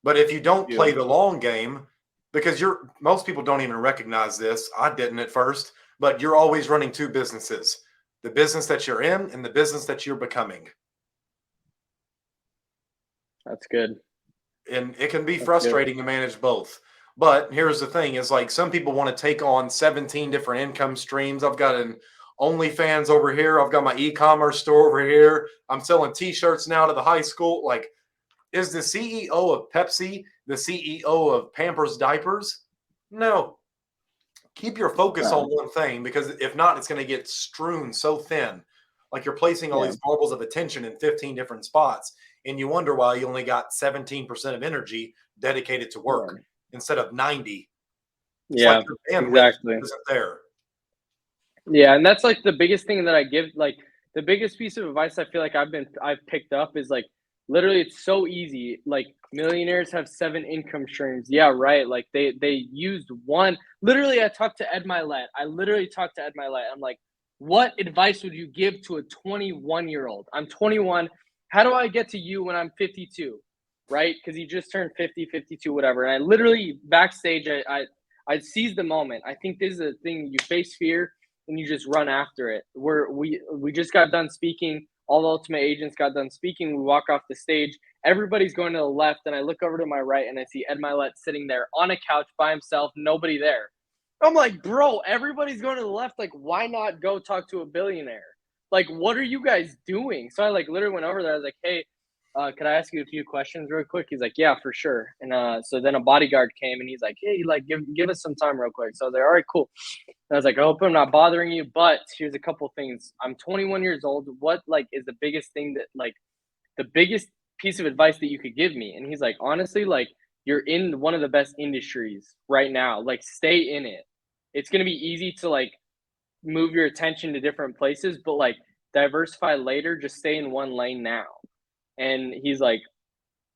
But if you don't play the Beautiful. long game, because most people don't even recognize this. I didn't at first, but you're always running two businesses: the business that you're in and the business that you're becoming. That's good. And it can be That's good. frustrating to manage both. But here's the thing: is like some people want to take on 17 different income streams. I've got an OnlyFans over here. I've got my e-commerce store over here. I'm selling T-shirts now to the high school. Like, is the CEO of Pepsi the CEO of Pampers Diapers? No. Keep your focus on No. one thing, because if not, it's going to get strewn so thin. Like you're placing all Yeah. these marbles of attention in 15 different spots, and you wonder why you only got 17% of energy dedicated to work Yeah. instead of 90. It's like Yeah. your bandwidth Exactly. isn't there. Yeah, and that's like the biggest thing that I give, like the biggest piece of advice I feel like I've picked up is like literally it's so easy. Like millionaires have 7 income streams. Yeah, right. Like they used one. Literally, I talked to Ed Mylett. I literally talked to Ed Mylett. I'm like, what advice would you give to a 21-year-old? I'm 21. How do I get to you when I'm 52? Right? Because he just turned 50, 52, whatever. And I literally backstage, I seized the moment. I think this is a thing: you face fear and you just run after it. We just got done speaking. All the Ultimate Agents got done speaking. We walk off the stage. Everybody's going to the left, and I look over to my right, and I see Ed Mylett sitting there on a couch by himself, nobody there. I'm like, bro, everybody's going to the left. Like, why not go talk to a billionaire? Like, what are you guys doing? So I like literally went over there. I was like, hey, could I ask you a few questions real quick? He's like, yeah, for sure. And so then a bodyguard came and he's like, hey, like give us some time real quick. So I was like, all right, cool. And I was like, I hope I'm not bothering you, but here's a couple things. I'm 21 years old. What like is the biggest thing that like the biggest piece of advice that you could give me? And he's like, honestly, like you're in one of the best industries right now. Like stay in it. It's gonna be easy to like move your attention to different places, but like diversify later. Just stay in one lane now. And he's like,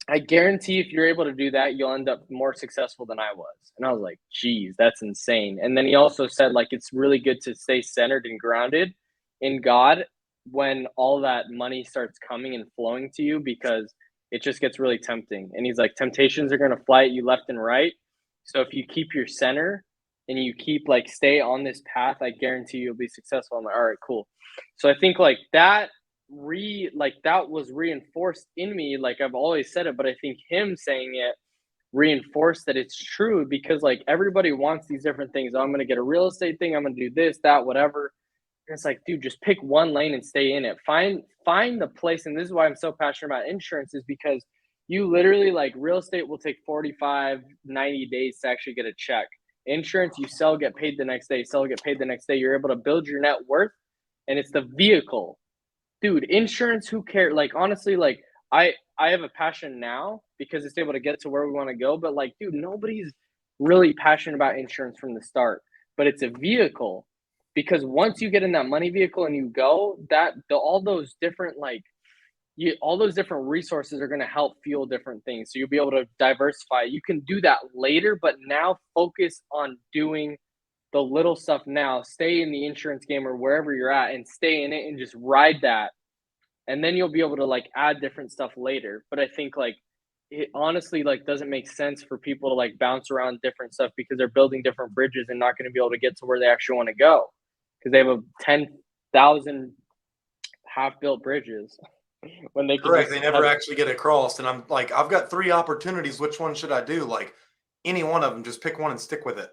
I guarantee if you're able to do that, you'll end up more successful than I was. And I was like, geez, that's insane. And then he also said, like, it's really good to stay centered and grounded in God when all that money starts coming and flowing to you, because it just gets really tempting. And he's like, temptations are going to fly at you left and right. So if you keep your center and you keep like stay on this path, I guarantee you'll be successful. I'm like, all right, cool. So I think like that that was reinforced in me. Like I've always said it, but I think him saying it reinforced that it's true, because like everybody wants these different things. Oh, I'm going to get a real estate thing, I'm going to do this, that, whatever. And it's like, dude, just pick one lane and stay in it. Find the place. And this is why I'm so passionate about insurance, is because you literally like real estate will take 45 90 days to actually get a check. Insurance, you sell, get paid the next day, sell, get paid the next day. You're able to build your net worth, and it's the vehicle. Dude, insurance, who cares? Like honestly, like I have a passion now because it's able to get to where we want to go. But like, dude, nobody's really passionate about insurance from the start. But it's a vehicle, because once you get in that money vehicle and you go, all those different all those different resources are going to help fuel different things. So you'll be able to diversify. You can do that later, but now focus on doing the little stuff now. Stay in the insurance game or wherever you're at and stay in it and just ride that. And then you'll be able to like add different stuff later. But I think like it honestly like doesn't make sense for people to like bounce around different stuff, because they're building different bridges and not going to be able to get to where they actually want to go, because they have a 10,000 half built bridges when they could Correct. just They never actually get across. And I'm like, I've got 3 opportunities. Which one should I do? Like any one of them, just pick one and stick with it.